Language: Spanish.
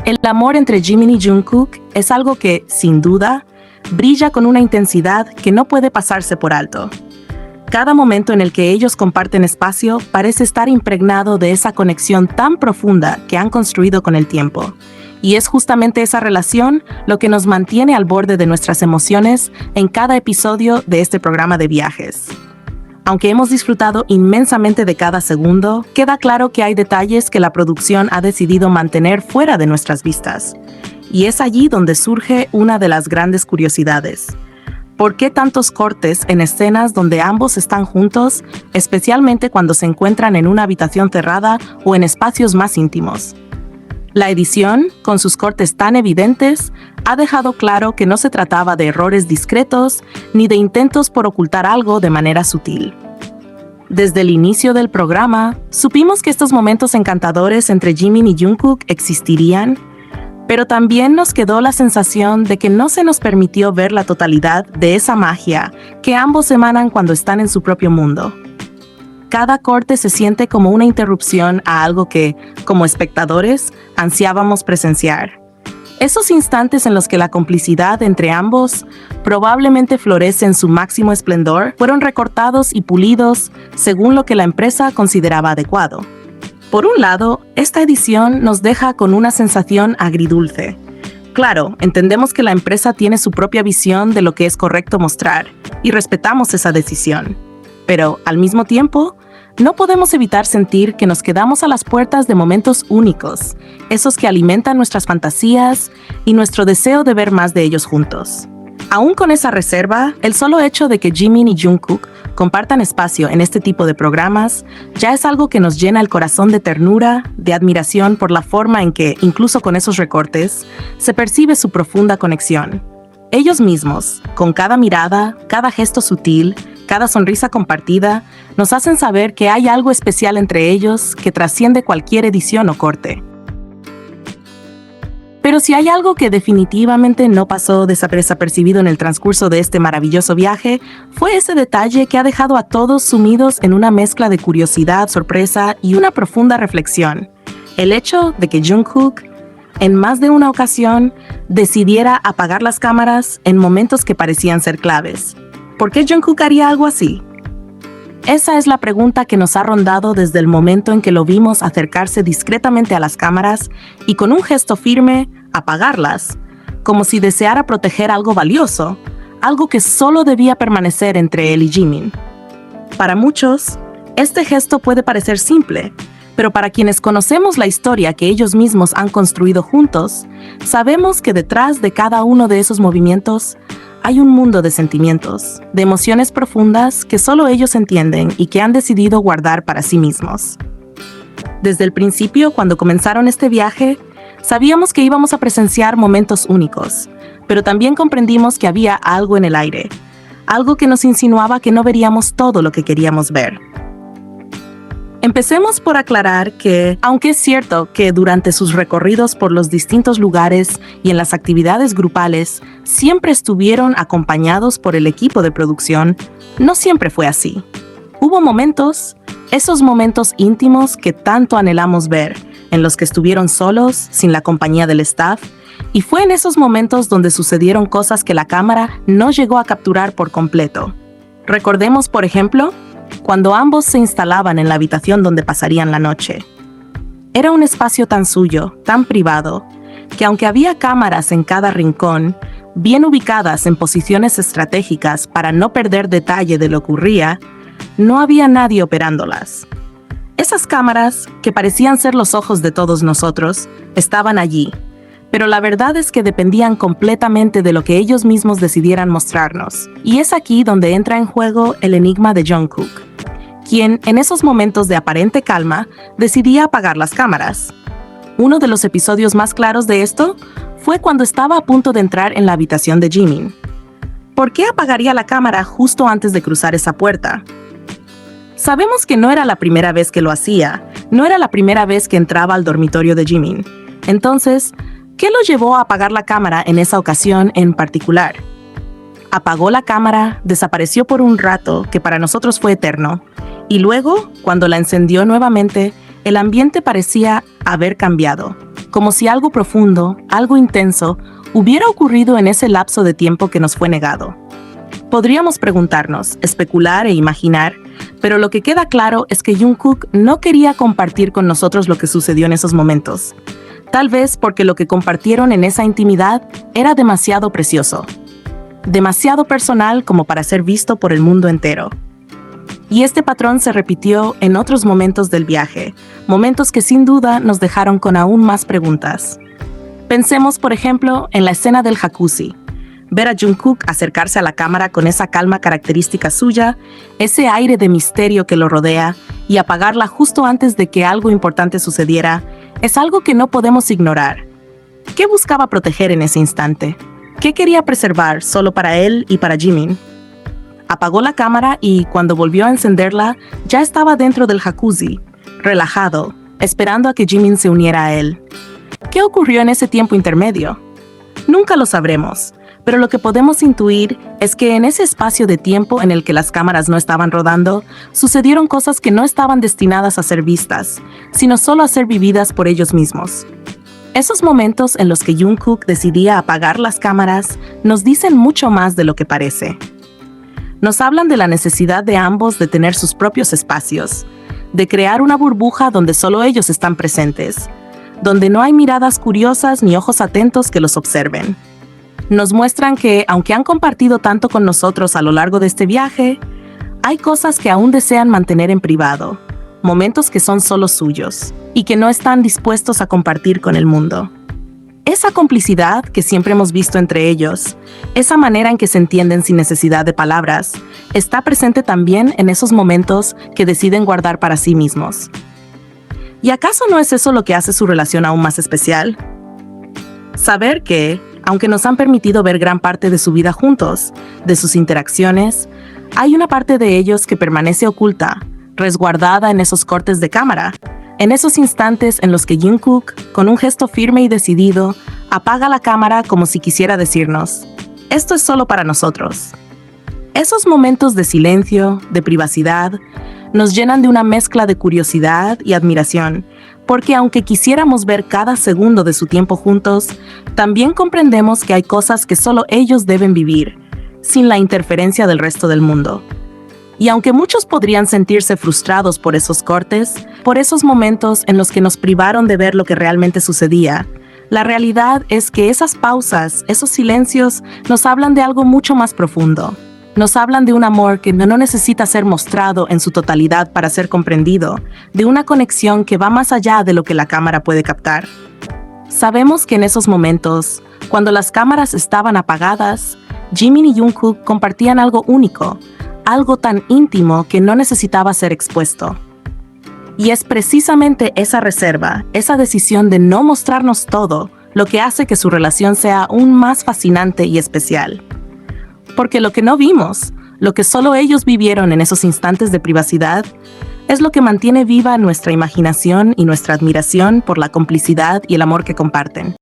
El amor entre Jimin y Jungkook es algo que, sin duda, brilla con una intensidad que no puede pasarse por alto. Cada momento en el que ellos comparten espacio parece estar impregnado de esa conexión tan profunda que han construido con el tiempo. Y es justamente esa relación lo que nos mantiene al borde de nuestras emociones en cada episodio de este programa de viajes. Aunque hemos disfrutado inmensamente de cada segundo, queda claro que hay detalles que la producción ha decidido mantener fuera de nuestras vistas. Y es allí donde surge una de las grandes curiosidades. ¿Por qué tantos cortes en escenas donde ambos están juntos, especialmente cuando se encuentran en una habitación cerrada o en espacios más íntimos? La edición, con sus cortes tan evidentes, ha dejado claro que no se trataba de errores discretos ni de intentos por ocultar algo de manera sutil. Desde el inicio del programa, supimos que estos momentos encantadores entre Jimin y Jungkook existirían, pero también nos quedó la sensación de que no se nos permitió ver la totalidad de esa magia que ambos emanan cuando están en su propio mundo. Cada corte se siente como una interrupción a algo que, como espectadores, ansiábamos presenciar. Esos instantes en los que la complicidad entre ambos probablemente florece en su máximo esplendor fueron recortados y pulidos según lo que la empresa consideraba adecuado. Por un lado, esta edición nos deja con una sensación agridulce. Claro, entendemos que la empresa tiene su propia visión de lo que es correcto mostrar, y respetamos esa decisión. Pero, al mismo tiempo, no podemos evitar sentir que nos quedamos a las puertas de momentos únicos, esos que alimentan nuestras fantasías y nuestro deseo de ver más de ellos juntos. Aún con esa reserva, el solo hecho de que Jimin y Jungkook compartan espacio en este tipo de programas ya es algo que nos llena el corazón de ternura, de admiración por la forma en que, incluso con esos recortes, se percibe su profunda conexión. Ellos mismos, con cada mirada, cada gesto sutil, cada sonrisa compartida, nos hacen saber que hay algo especial entre ellos que trasciende cualquier edición o corte. Pero si hay algo que definitivamente no pasó desapercibido en el transcurso de este maravilloso viaje, fue ese detalle que ha dejado a todos sumidos en una mezcla de curiosidad, sorpresa y una profunda reflexión. El hecho de que Jungkook, en más de una ocasión, decidiera apagar las cámaras en momentos que parecían ser claves. ¿Por qué Jungkook haría algo así? Esa es la pregunta que nos ha rondado desde el momento en que lo vimos acercarse discretamente a las cámaras y con un gesto firme apagarlas, como si deseara proteger algo valioso, algo que solo debía permanecer entre él y Jimin. Para muchos, este gesto puede parecer simple, pero para quienes conocemos la historia que ellos mismos han construido juntos, sabemos que detrás de cada uno de esos movimientos hay un mundo de sentimientos, de emociones profundas que solo ellos entienden y que han decidido guardar para sí mismos. Desde el principio, cuando comenzaron este viaje, sabíamos que íbamos a presenciar momentos únicos, pero también comprendimos que había algo en el aire, algo que nos insinuaba que no veríamos todo lo que queríamos ver. Empecemos por aclarar que, aunque es cierto que durante sus recorridos por los distintos lugares y en las actividades grupales siempre estuvieron acompañados por el equipo de producción, no siempre fue así. Hubo momentos, esos momentos íntimos que tanto anhelamos ver, en los que estuvieron solos, sin la compañía del staff, y fue en esos momentos donde sucedieron cosas que la cámara no llegó a capturar por completo. Recordemos, por ejemplo, cuando ambos se instalaban en la habitación donde pasarían la noche. Era un espacio tan suyo, tan privado, que aunque había cámaras en cada rincón, bien ubicadas en posiciones estratégicas para no perder detalle de lo que ocurría, no había nadie operándolas. Esas cámaras, que parecían ser los ojos de todos nosotros, estaban allí, pero la verdad es que dependían completamente de lo que ellos mismos decidieran mostrarnos. Y es aquí donde entra en juego el enigma de Jungkook, quien, en esos momentos de aparente calma, decidía apagar las cámaras. Uno de los episodios más claros de esto fue cuando estaba a punto de entrar en la habitación de Jimin. ¿Por qué apagaría la cámara justo antes de cruzar esa puerta? Sabemos que no era la primera vez que lo hacía, no era la primera vez que entraba al dormitorio de Jimin. Entonces, ¿qué lo llevó a apagar la cámara en esa ocasión en particular? Apagó la cámara, desapareció por un rato que para nosotros fue eterno, y luego, cuando la encendió nuevamente, el ambiente parecía haber cambiado. como si algo profundo, algo intenso, hubiera ocurrido en ese lapso de tiempo que nos fue negado. Podríamos preguntarnos, especular e imaginar, pero lo que queda claro es que Jungkook no quería compartir con nosotros lo que sucedió en esos momentos. Tal vez porque lo que compartieron en esa intimidad era demasiado precioso, demasiado personal como para ser visto por el mundo entero. Y este patrón se repitió en otros momentos del viaje, momentos que sin duda nos dejaron con aún más preguntas. Pensemos, por ejemplo, en la escena del jacuzzi. Ver a Jungkook acercarse a la cámara con esa calma característica suya, ese aire de misterio que lo rodea, y apagarla justo antes de que algo importante sucediera, es algo que no podemos ignorar. ¿Qué buscaba proteger en ese instante? ¿Qué quería preservar solo para él y para Jimin? Apagó la cámara y, cuando volvió a encenderla, ya estaba dentro del jacuzzi, relajado, esperando a que Jimin se uniera a él. ¿Qué ocurrió en ese tiempo intermedio? Nunca lo sabremos, pero lo que podemos intuir es que en ese espacio de tiempo en el que las cámaras no estaban rodando, sucedieron cosas que no estaban destinadas a ser vistas, sino solo a ser vividas por ellos mismos. Esos momentos en los que Jungkook decidía apagar las cámaras nos dicen mucho más de lo que parece. Nos hablan de la necesidad de ambos de tener sus propios espacios, de crear una burbuja donde solo ellos están presentes, donde no hay miradas curiosas ni ojos atentos que los observen. Nos muestran que, aunque han compartido tanto con nosotros a lo largo de este viaje, hay cosas que aún desean mantener en privado, momentos que son solo suyos y que no están dispuestos a compartir con el mundo. Esa complicidad que siempre hemos visto entre ellos, esa manera en que se entienden sin necesidad de palabras, está presente también en esos momentos que deciden guardar para sí mismos. ¿Y acaso no es eso lo que hace su relación aún más especial? Saber que, aunque nos han permitido ver gran parte de su vida juntos, de sus interacciones, hay una parte de ellos que permanece oculta, resguardada en esos cortes de cámara, en esos instantes en los que Jungkook, con un gesto firme y decidido, apaga la cámara como si quisiera decirnos: esto es solo para nosotros. Esos momentos de silencio, de privacidad, nos llenan de una mezcla de curiosidad y admiración, porque aunque quisiéramos ver cada segundo de su tiempo juntos, también comprendemos que hay cosas que solo ellos deben vivir, sin la interferencia del resto del mundo. Y aunque muchos podrían sentirse frustrados por esos cortes, por esos momentos en los que nos privaron de ver lo que realmente sucedía, la realidad es que esas pausas, esos silencios, nos hablan de algo mucho más profundo. Nos hablan de un amor que no necesita ser mostrado en su totalidad para ser comprendido, de una conexión que va más allá de lo que la cámara puede captar. Sabemos que en esos momentos, cuando las cámaras estaban apagadas, Jimin y Jungkook compartían algo único, algo tan íntimo que no necesitaba ser expuesto. Y es precisamente esa reserva, esa decisión de no mostrarnos todo, lo que hace que su relación sea aún más fascinante y especial. Porque lo que no vimos, lo que solo ellos vivieron en esos instantes de privacidad, es lo que mantiene viva nuestra imaginación y nuestra admiración por la complicidad y el amor que comparten.